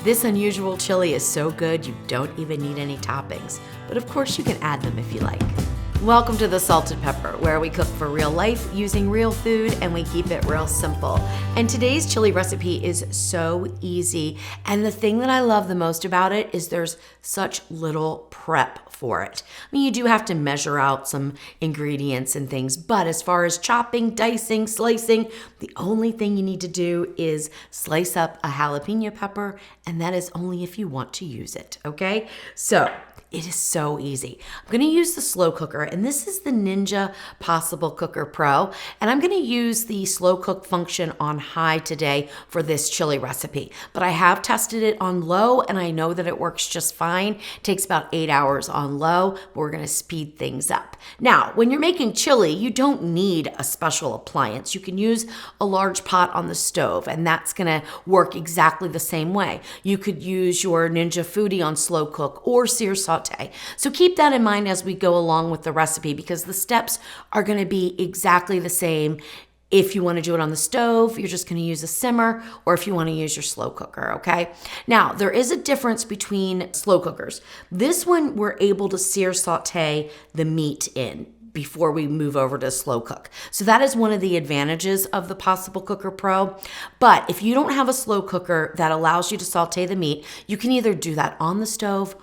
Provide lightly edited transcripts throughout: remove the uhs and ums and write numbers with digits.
This unusual chili is so good you don't even need any toppings, but of course you can add them if you like. Welcome to the Salted Pepper, where we cook for real life using real food and we keep it real simple. And today's chili recipe is so easy, and the thing that I love the most about it is there's such little prep for it. I mean, you do have to measure out some ingredients and things, but as far as chopping, dicing, slicing, the only thing you need to do is slice up a jalapeno pepper, and that is only if you want to use it, okay? So it is so easy. I'm gonna use the slow cooker, and this is the Ninja Possible Cooker Pro, and I'm gonna use the slow cook function on high today for this chili recipe. But I have tested it on low, and I know that it works just fine. It takes about 8 hours on low, but we're gonna speed things up. Now, when you're making chili, you don't need a special appliance. You can use a large pot on the stove, and that's gonna work exactly the same way. You could use your Ninja Foodie on slow cook or sear saute. So keep that in mind as we go along with the recipe, because the steps are going to be exactly the same. If you want to do it on the stove, you're just going to use a simmer, or if you want to use your slow cooker, okay? Now, there is a difference between slow cookers. This one, we're able to sear saute the meat in before we move over to slow cook. So that is one of the advantages of the Possible Cooker Pro. But if you don't have a slow cooker that allows you to saute the meat, you can either do that on the stove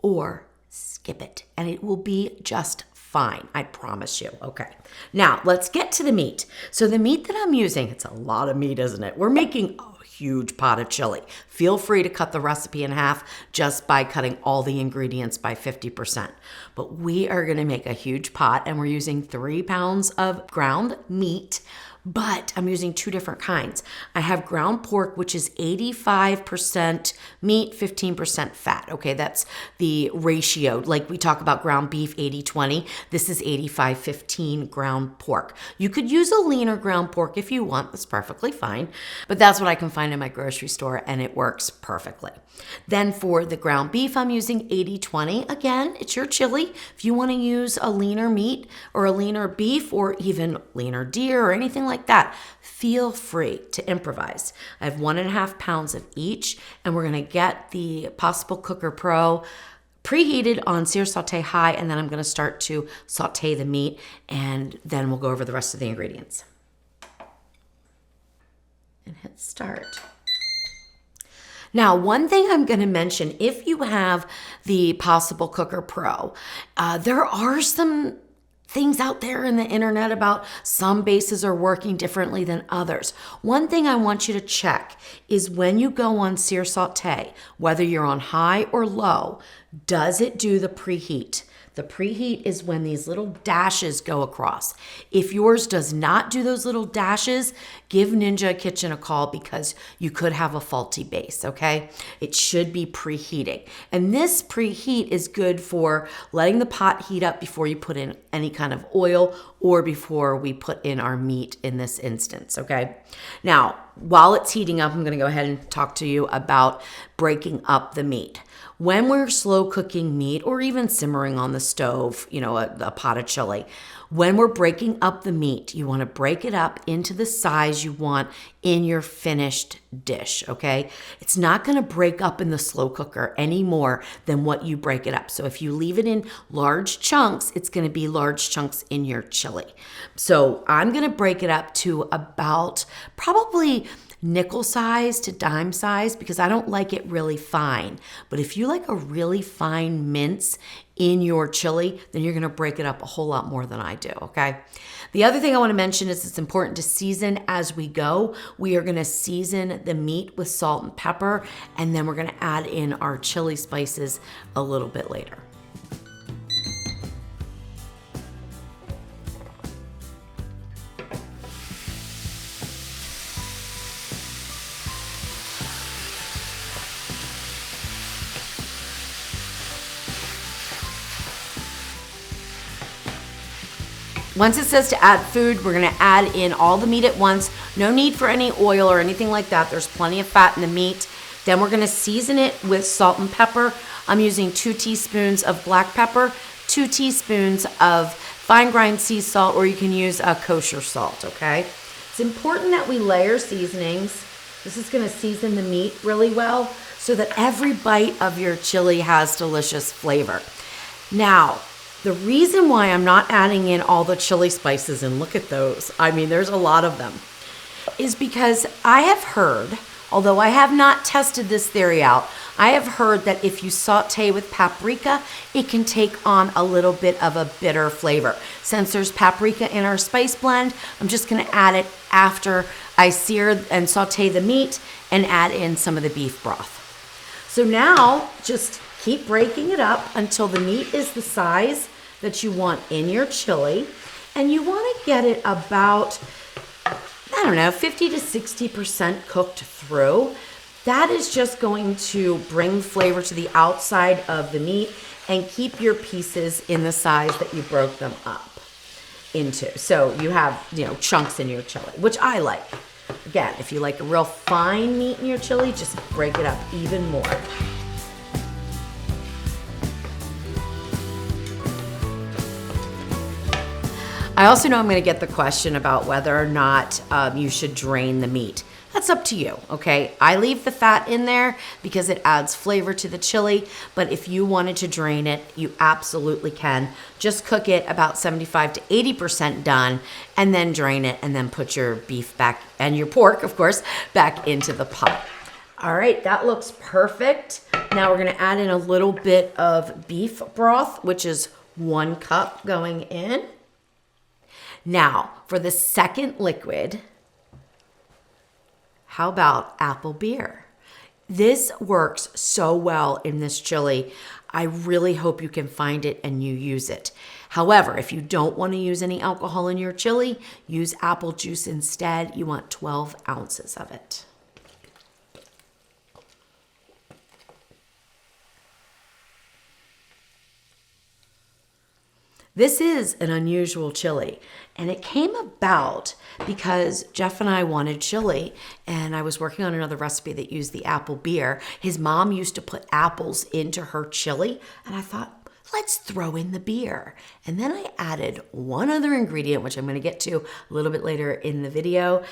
or skip it, and it will be just fine. I promise you. Okay. Now let's get to the meat. So the meat that I'm using, it's a lot of meat, isn't it? We're making a huge pot of chili. Feel free to cut the recipe in half just by cutting all the ingredients by 50%. But we are going to make a huge pot, and we're using 3 pounds of ground meat. But I'm using 2 different kinds. I have ground pork, which is 85% meat, 15% fat. Okay, that's the ratio. Like we talk about ground beef, 80-20. This is 85-15 ground pork. You could use a leaner ground pork if you want. That's perfectly fine. But that's what I can find in my grocery store, and it works perfectly. Then for the ground beef, I'm using 80-20. Again, it's your chili. If you want to use a leaner meat or a leaner beef or even leaner deer or anything like that, feel free to improvise. I have 1.5 pounds of each, and we're going to get the Possible Cooker Pro preheated on sear saute high, and then I'm going to start to saute the meat, and then we'll go over the rest of the ingredients. And hit start. Now, one thing I'm going to mention, if you have the Possible Cooker Pro, there are some things out there in the internet about some bases are working differently than others. One thing I want you to check is when you go on sear saute, whether you're on high or low, does it do the preheat? The preheat is when these little dashes go across. If yours does not do those little dashes, give Ninja Kitchen a call, because you could have a faulty base, okay? It should be preheating. And this preheat is good for letting the pot heat up before you put in any kind of oil or before we put in our meat in this instance, okay? Now, while it's heating up, I'm gonna go ahead and talk to you about breaking up the meat. When we're slow cooking meat or even simmering on the stove, you know, a pot of chili, when we're breaking up the meat, you want to break it up into the size you want in your finished dish, okay? It's not going to break up in the slow cooker any more than what you break it up. So if you leave it in large chunks, it's going to be large chunks in your chili. So I'm going to break it up to about probably nickel size to dime size, because I don't like it really fine. But if you like a really fine mince in your chili, then you're gonna break it up a whole lot more than I do, okay? The other thing I wanna mention is it's important to season as we go. We are gonna season the meat with salt and pepper, and then we're gonna add in our chili spices a little bit later. Once it says to add food, we're gonna add in all the meat at once. No need for any oil or anything like that. There's plenty of fat in the meat. Then we're gonna season it with salt and pepper. I'm using 2 teaspoons of black pepper, 2 teaspoons of fine grind sea salt, or you can use a kosher salt, okay? It's important that we layer seasonings. This is gonna season the meat really well. so that every bite of your chili has delicious flavor. Now, the reason why I'm not adding in all the chili spices, and look at those, I mean, there's a lot of them, is because I have heard, although I have not tested this theory out, I have heard that if you saute with paprika, it can take on a little bit of a bitter flavor. Since there's paprika in our spice blend, I'm just gonna add it after I sear and saute the meat and add in some of the beef broth. So now just keep breaking it up until the meat is the size that you want in your chili, and you wanna get it about, I don't know, 50 to 60% cooked through. That is just going to bring flavor to the outside of the meat and keep your pieces in the size that you broke them up into. So you have, chunks in your chili, which I like. Again, if you like a real fine meat in your chili, just break it up even more. I also know I'm gonna get the question about whether or not you should drain the meat. That's up to you, okay? I leave the fat in there because it adds flavor to the chili, but if you wanted to drain it, you absolutely can. Just cook it about 75 to 80% done, and then drain it, and then put your beef back, and your pork, of course, back into the pot. All right, that looks perfect. Now we're gonna add in a little bit of beef broth, which is 1 cup going in. Now, for the second liquid, how about apple beer? This works so well in this chili. I really hope you can find it and you use it. However, if you don't want to use any alcohol in your chili, use apple juice instead. You want 12 ounces of it. This is an unusual chili, and it came about because Jeff and I wanted chili, and I was working on another recipe that used the apple beer. His mom used to put apples into her chili, and I thought, let's throw in the beer. And then I added one other ingredient, which I'm gonna get to a little bit later in the video,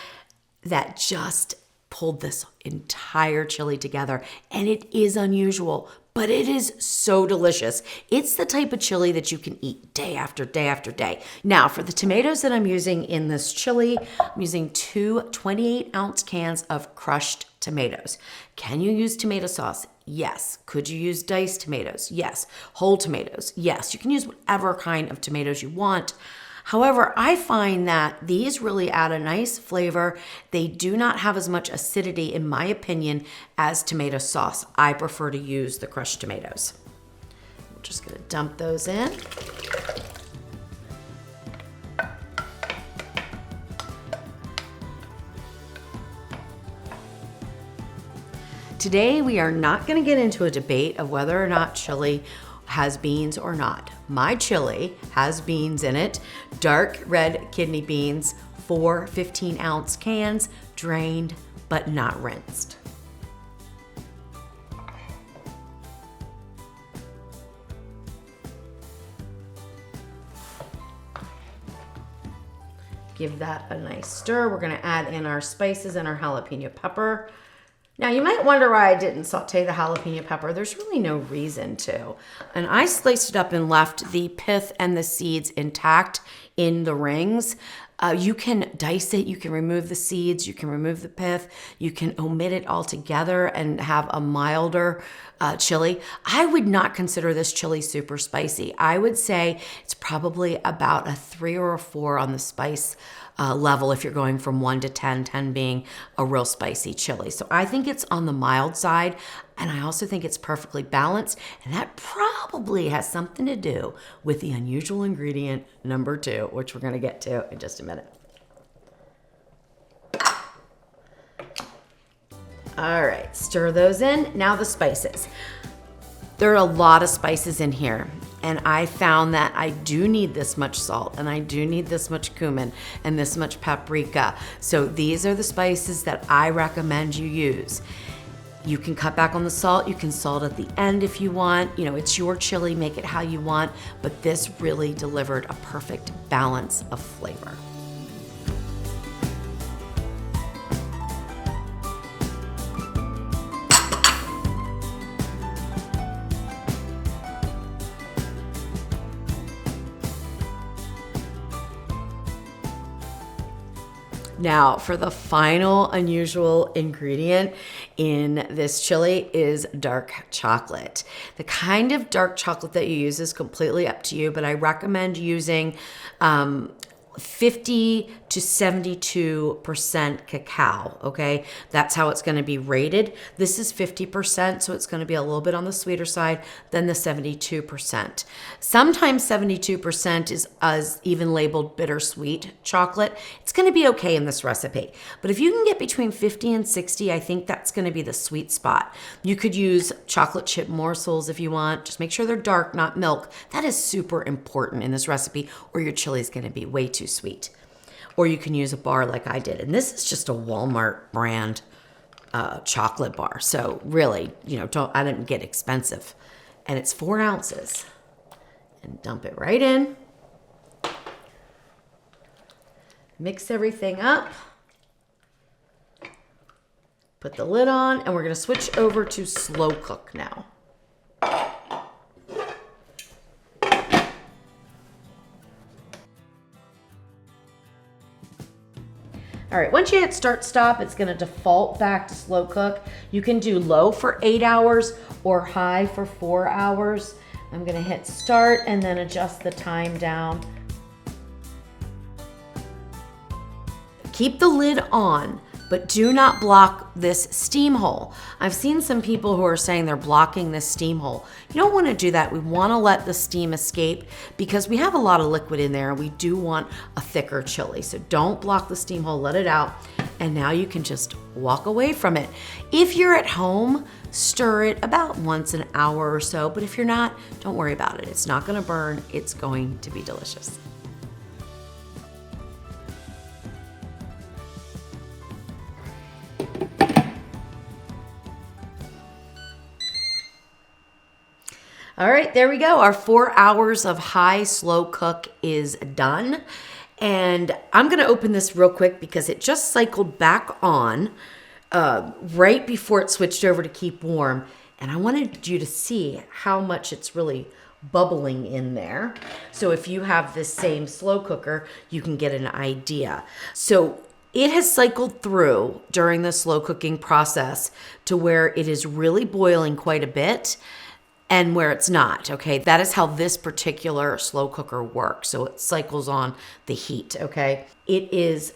that just pulled this entire chili together. And it is unusual, but it is so delicious. It's the type of chili that you can eat day after day after day. Now, for the tomatoes that I'm using in this chili, I'm using 2 28-ounce cans of crushed tomatoes. Can you use tomato sauce? Yes. Could you use diced tomatoes? Yes. Whole tomatoes? Yes. You can use whatever kind of tomatoes you want. However, I find that these really add a nice flavor. They do not have as much acidity, in my opinion, as tomato sauce. I prefer to use the crushed tomatoes. I'm just gonna dump those in. Today, we are not gonna get into a debate of whether or not chili has beans or not. My chili has beans in it, dark red kidney beans, 4 15-ounce cans, drained but not rinsed. Give that a nice stir. We're gonna add in our spices and our jalapeno pepper. Now, you might wonder why I didn't saute the jalapeno pepper. There's really no reason to. And I sliced it up and left the pith and the seeds intact in the rings. You can dice it, you can remove the seeds, you can remove the pith, you can omit it altogether and have a milder chili. I would not consider this chili super spicy. I would say it's probably about a 3 or a 4 on the spice level if you're going from 1 to 10, 10 being a real spicy chili. So I think it's on the mild side, and I also think it's perfectly balanced, and that probably has something to do with the unusual ingredient number 2, which we're gonna get to in just a minute. All right, stir those in. Now the spices. There are a lot of spices in here, and I found that I do need this much salt, and I do need this much cumin and this much paprika. So these are the spices that I recommend you use. You can cut back on the salt. You can salt at the end if you want. You know, it's your chili, make it how you want, but this really delivered a perfect balance of flavor. Now, for the final unusual ingredient in this chili is dark chocolate. The kind of dark chocolate that you use is completely up to you, but I recommend using 50 to 72% cacao, okay? That's how it's gonna be rated. This is 50%, so it's gonna be a little bit on the sweeter side than the 72%. Sometimes 72% is even labeled bittersweet chocolate. It's gonna be okay in this recipe. But if you can get between 50 and 60, I think that's gonna be the sweet spot. You could use chocolate chip morsels if you want. Just make sure they're dark, not milk. That is super important in this recipe, or your chili is gonna be way too sweet. Or you can use a bar like I did. And this is just a Walmart brand chocolate bar. So really, I didn't get expensive. And it's 4 ounces. And dump it right in. Mix everything up. Put the lid on, and we're gonna switch over to slow cook now. All right, once you hit start stop, it's gonna default back to slow cook. You can do low for 8 hours or high for 4 hours. I'm gonna hit start and then adjust the time down. Keep the lid on, but do not block this steam hole. I've seen some people who are saying they're blocking this steam hole. You don't wanna do that. We wanna let the steam escape because we have a lot of liquid in there and we do want a thicker chili. So don't block the steam hole, let it out. And now you can just walk away from it. If you're at home, stir it about once an hour or so, but if you're not, don't worry about it. It's not gonna burn, it's going to be delicious. All right, there we go. Our 4 hours of high slow cook is done. And I'm gonna open this real quick because it just cycled back on right before it switched over to keep warm. And I wanted you to see how much it's really bubbling in there. So if you have this same slow cooker, you can get an idea. So it has cycled through during the slow cooking process to where it is really boiling quite a bit and where it's not, okay? That is how this particular slow cooker works. So it cycles on the heat, okay? It is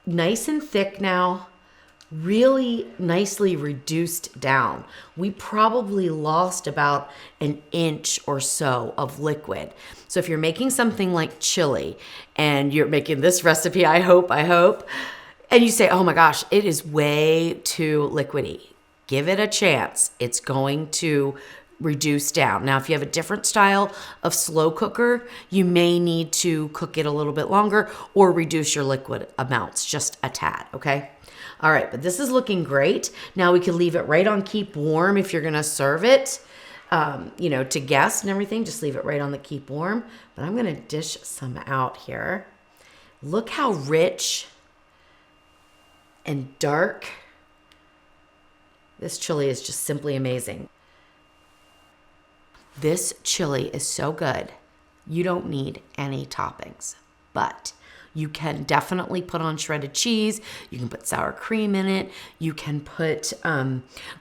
nice and thick now, really nicely reduced down. We probably lost about an inch or so of liquid. So if you're making something like chili and you're making this recipe, I hope, and you say, oh my gosh, it is way too liquidy. Give it a chance. It's going to reduce down. Now, if you have a different style of slow cooker, you may need to cook it a little bit longer or reduce your liquid amounts just a tad, okay? All right, but this is looking great. Now we can leave it right on keep warm if you're gonna serve it, to guests and everything. Just leave it right on the keep warm. But I'm gonna dish some out here. Look how rich and dark. This chili is just simply amazing. This chili is so good. You don't need any toppings, but you can definitely put on shredded cheese. You can put sour cream in it. You can put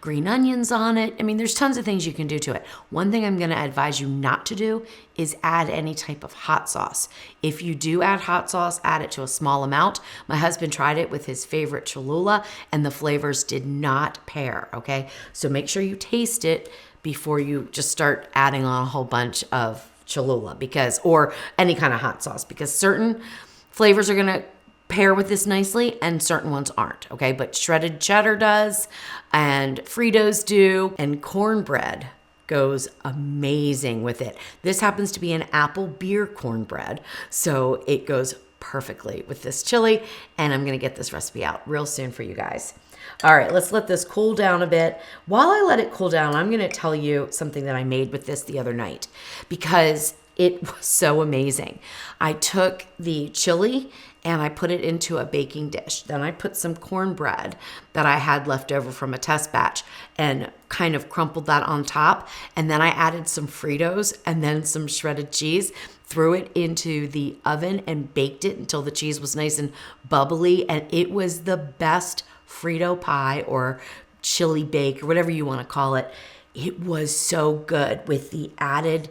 green onions on it. I mean, there's tons of things you can do to it. One thing I'm gonna advise you not to do is add any type of hot sauce. If you do add hot sauce, add it to a small amount. My husband tried it with his favorite Cholula and the flavors did not pair, okay? So make sure you taste it before you just start adding on a whole bunch of Cholula or any kind of hot sauce, because certain flavors are gonna pair with this nicely and certain ones aren't, okay? But shredded cheddar does, and Fritos do, and cornbread goes amazing with it. This happens to be an apple beer cornbread, so it goes perfectly with this chili, and I'm gonna get this recipe out real soon for you guys. All right, let's let this cool down a bit. While I let it cool down, I'm gonna tell you something that I made with this the other night because it was so amazing. I took the chili and I put it into a baking dish. Then I put some cornbread that I had left over from a test batch and kind of crumpled that on top. And then I added some Fritos and then some shredded cheese, threw it into the oven and baked it until the cheese was nice and bubbly. And it was the best Frito pie or chili bake or whatever you want to call it. It was so good with the added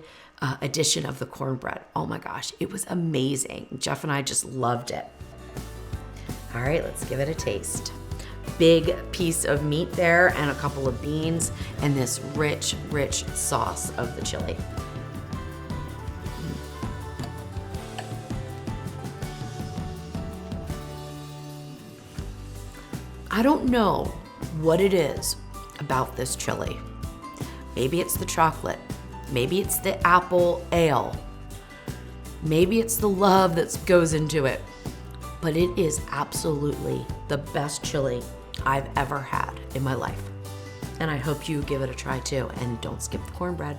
addition of the cornbread. Oh my gosh, it was amazing. Jeff and I just loved it. All right, let's give it a taste. Big piece of meat there and a couple of beans and this rich, rich sauce of the chili. I don't know what it is about this chili. Maybe it's the chocolate. Maybe it's the apple ale. Maybe it's the love that goes into it. But it is absolutely the best chili I've ever had in my life. And I hope you give it a try too. And don't skip the cornbread.